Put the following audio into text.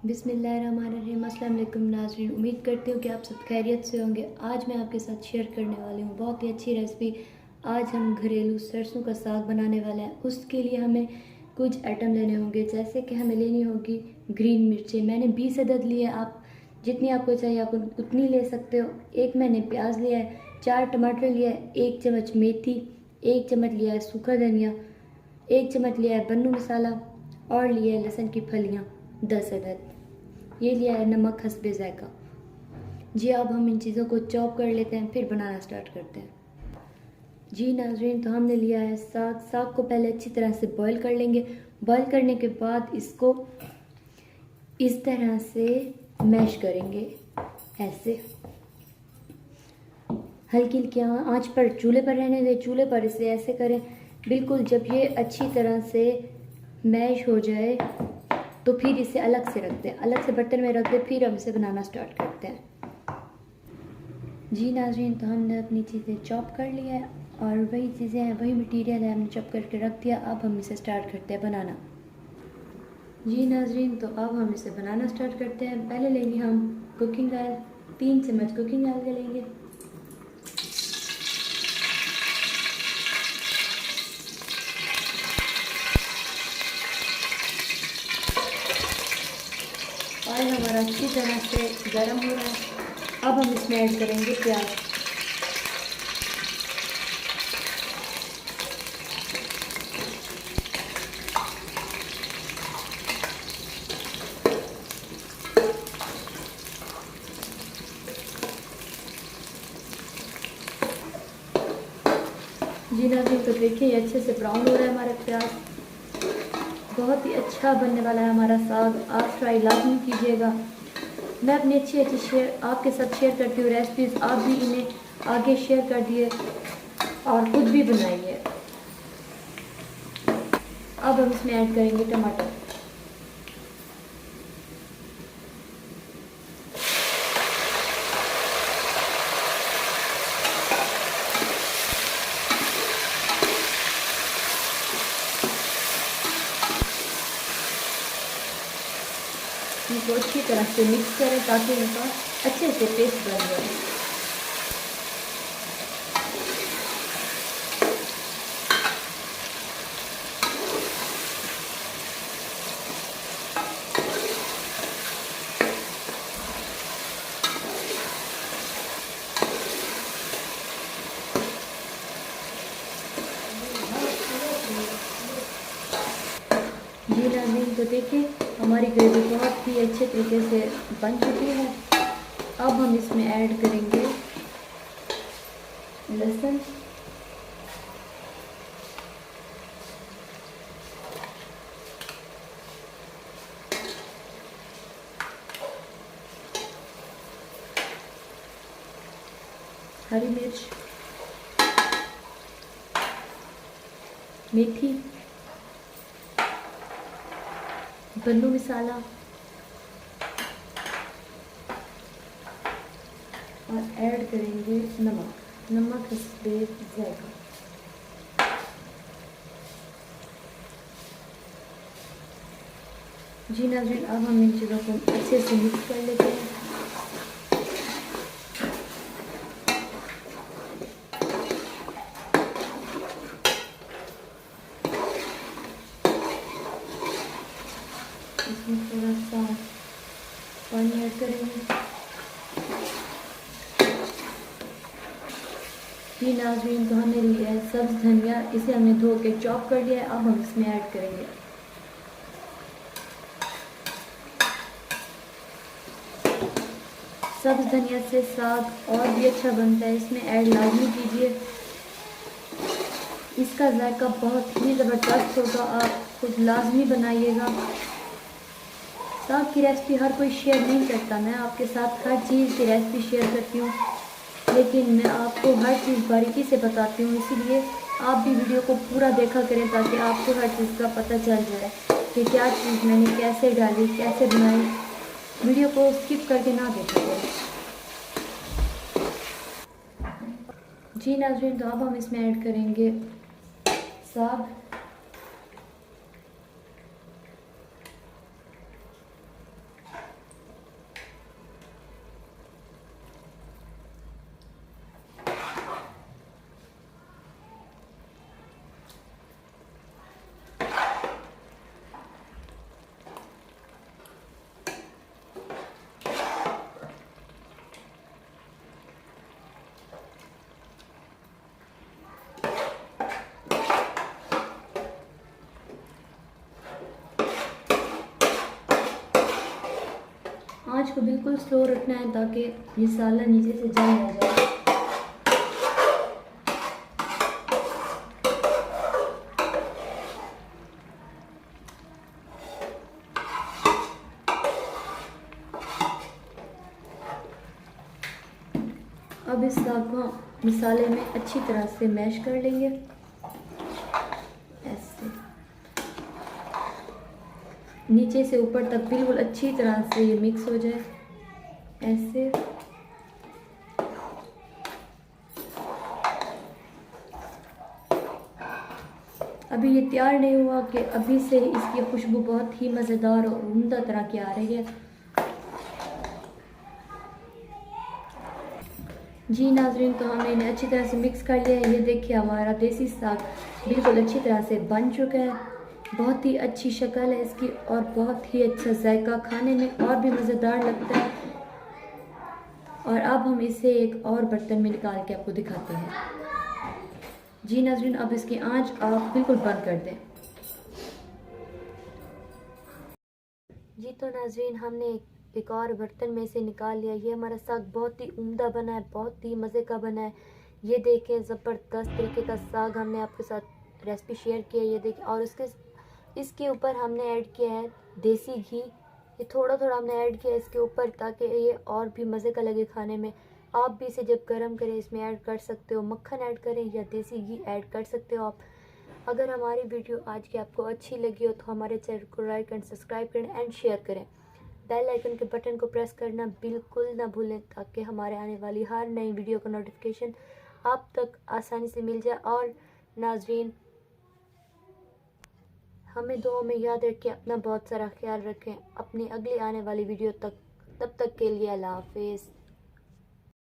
बिस्मिल्लाहिर्रहमानिर्रहीम। अस्सलाम वालेकुम नाज़रीन, उम्मीद करती हूँ कि आप सब खैरियत से होंगे। आज मैं आपके साथ शेयर करने वाली हूँ बहुत ही अच्छी रेसिपी। आज हम घरेलू सरसों का साग बनाने वाले हैं। उसके लिए हमें कुछ आइटम लेने होंगे, जैसे कि हमें लेनी होगी ग्रीन मिर्चें। मैंने 20 अदद लिए, आप जितनी आपको चाहिए आप उतनी ले सकते हो। एक मैंने प्याज लिया है, 4 टमाटर लिया है, 1 चम्मच मेथी, 1 चम्मच लिया है सूखा धनिया, 1 चम्मच लिया है बन्नू मसाला और लिया है लहसुन की फलियाँ 10 अदद। ये लिया है नमक हस्बे ज़ायका। जी अब हम इन चीज़ों को चॉप कर लेते हैं, फिर बनाना स्टार्ट करते हैं। जी नाजरीन, तो हमने लिया है साग को पहले अच्छी तरह से बॉईल कर लेंगे। बॉईल करने के बाद इसको इस तरह से मैश करेंगे, ऐसे हल्की हल्की आंच पर चूल्हे पर रहने दें। चूल्हे पर इसे ऐसे करें बिल्कुल, जब ये अच्छी तरह से मैश हो जाए तो फिर इसे अलग से रख दें, अलग से बर्तन में रख दें। फिर हम इसे बनाना स्टार्ट करते हैं। जी नाजरीन, तो हमने अपनी चीज़ें चॉप कर लिया है और वही चीज़ें हैं, वही मटेरियल है, हमने चॉप करके रख दिया। अब हम इसे स्टार्ट करते हैं बनाना। जी नाजरीन, तो अब हम इसे बनाना स्टार्ट करते हैं। पहले लेंगे हम कुकिंग ऑयल, 3 चम्मच कुकिंग ऑयल का लेंगे। ऑयल हमारा अच्छी तरह से गर्म हो रहा है। अब हम इसमें ऐड करेंगे प्याज। जी नाज़रीन, तो देखिए ये अच्छे से ब्राउन हो रहा है हमारा प्याज। बहुत ही अच्छा बनने वाला है हमारा साग। आप ट्राई लाजमी कीजिएगा। मैं अपनी अच्छी अच्छी शेयर आपके साथ शेयर करती हूँ रेसिपीज़, आप भी इन्हें आगे शेयर कर दिए और खुद भी बनाइए। अब हम इसमें ऐड करेंगे टमाटर। इनको अच्छी तरह से मिक्स करें ताकि इनका अच्छे से पेस्ट बन जाए। जी नाज़रीन, तो देखिए हमारी ग्रेवी बहुत ही अच्छे तरीके से बन चुकी है। अब हम इसमें ऐड करेंगे लहसुन, हरी मिर्च, मेथी, बन्नू मसाला और ऐड करेंगे नमक हस्बे ज़ायका। जी नाज़रीन, अब हम इन चीज़ों को अच्छे से मिक्स कर लेते हैं। इसमें थोड़ा सा पानी ऐड करेंगे। जी नाज़रीन, तो हमने लिया है सब्ज़ धनिया, इसे हमने धो के चॉप कर लिया है। अब हम इसमें ऐड करेंगे। सब्ज़ धनिया से साग और भी अच्छा बनता है, इसमें ऐड लाजमी कीजिए। इसका जायका बहुत ही ज़बरदस्त होगा, आप खुद लाजमी बनाइएगा। साग की रेसिपी हर कोई शेयर नहीं करता, मैं आपके साथ हर चीज़ की रेसिपी शेयर करती हूँ, लेकिन मैं आपको हर चीज़ बारीकी से बताती हूँ। इसीलिए आप भी वीडियो को पूरा देखा करें ताकि आपको हर चीज़ का पता चल जाए कि क्या चीज़ मैंने कैसे डाली, कैसे बनाई। वीडियो को स्किप करके ना देखा करें। जी नाज़रीन, तो अब हम इसमें ऐड करेंगे साग। आंच को बिल्कुल स्लो रखना है ताकि मसाला नीचे से जल ना जाए। अब इस साग को मसाले में अच्छी तरह से मैश कर लेंगे ऐसे, नीचे से ऊपर तक बिल्कुल अच्छी तरह से ये मिक्स हो जाए ऐसे। अभी ये तैयार नहीं हुआ कि अभी से इसकी खुशबू बहुत ही मज़ेदार और उम्दा तरह की आ रही है। जी नाज़रीन, तो हमने इन्हें अच्छी तरह से मिक्स कर लिया है। ये देखिए हमारा देसी साग बिल्कुल अच्छी तरह से बन चुका है। बहुत ही अच्छी शक्ल है इसकी और बहुत ही अच्छा जायका, खाने में और भी मज़ेदार लगता है। और अब हम इसे एक और बर्तन में निकाल के आपको दिखाते हैं। जी नाज़रीन, अब इसकी आंच आप बिल्कुल बंद कर दें। जी तो नाज़रीन, हमने एक और बर्तन में से निकाल लिया। ये हमारा साग बहुत ही उम्दा बना है, बहुत ही मज़े का बना है। ये देखें, ज़बरदस्त तरीके का साग हमने आपके साथ रेसिपी शेयर किया है। ये देखें, और इसके ऊपर हमने ऐड किया है देसी घी। ये थोड़ा थोड़ा हमने ऐड किया है इसके ऊपर ताकि ये और भी मज़े का लगे खाने में। आप भी इसे जब गर्म करें इसमें ऐड कर सकते हो, मक्खन ऐड करें या देसी घी ऐड कर सकते हो आप। अगर हमारी वीडियो आज की आपको अच्छी लगी हो तो हमारे चैनल को लाइक एंड सब्सक्राइब करें एंड शेयर करें। बेल आइकन के बटन को प्रेस करना बिल्कुल ना भूलें ताकि हमारे आने वाली हर नई वीडियो का नोटिफिकेशन आप तक आसानी से मिल जाए। और नाज़रीन, हमें दुआ में याद रखें, अपना बहुत सारा ख्याल रखें। अपनी अगली आने वाली वीडियो तक, तब तक के लिए अल्लाह हाफिज़।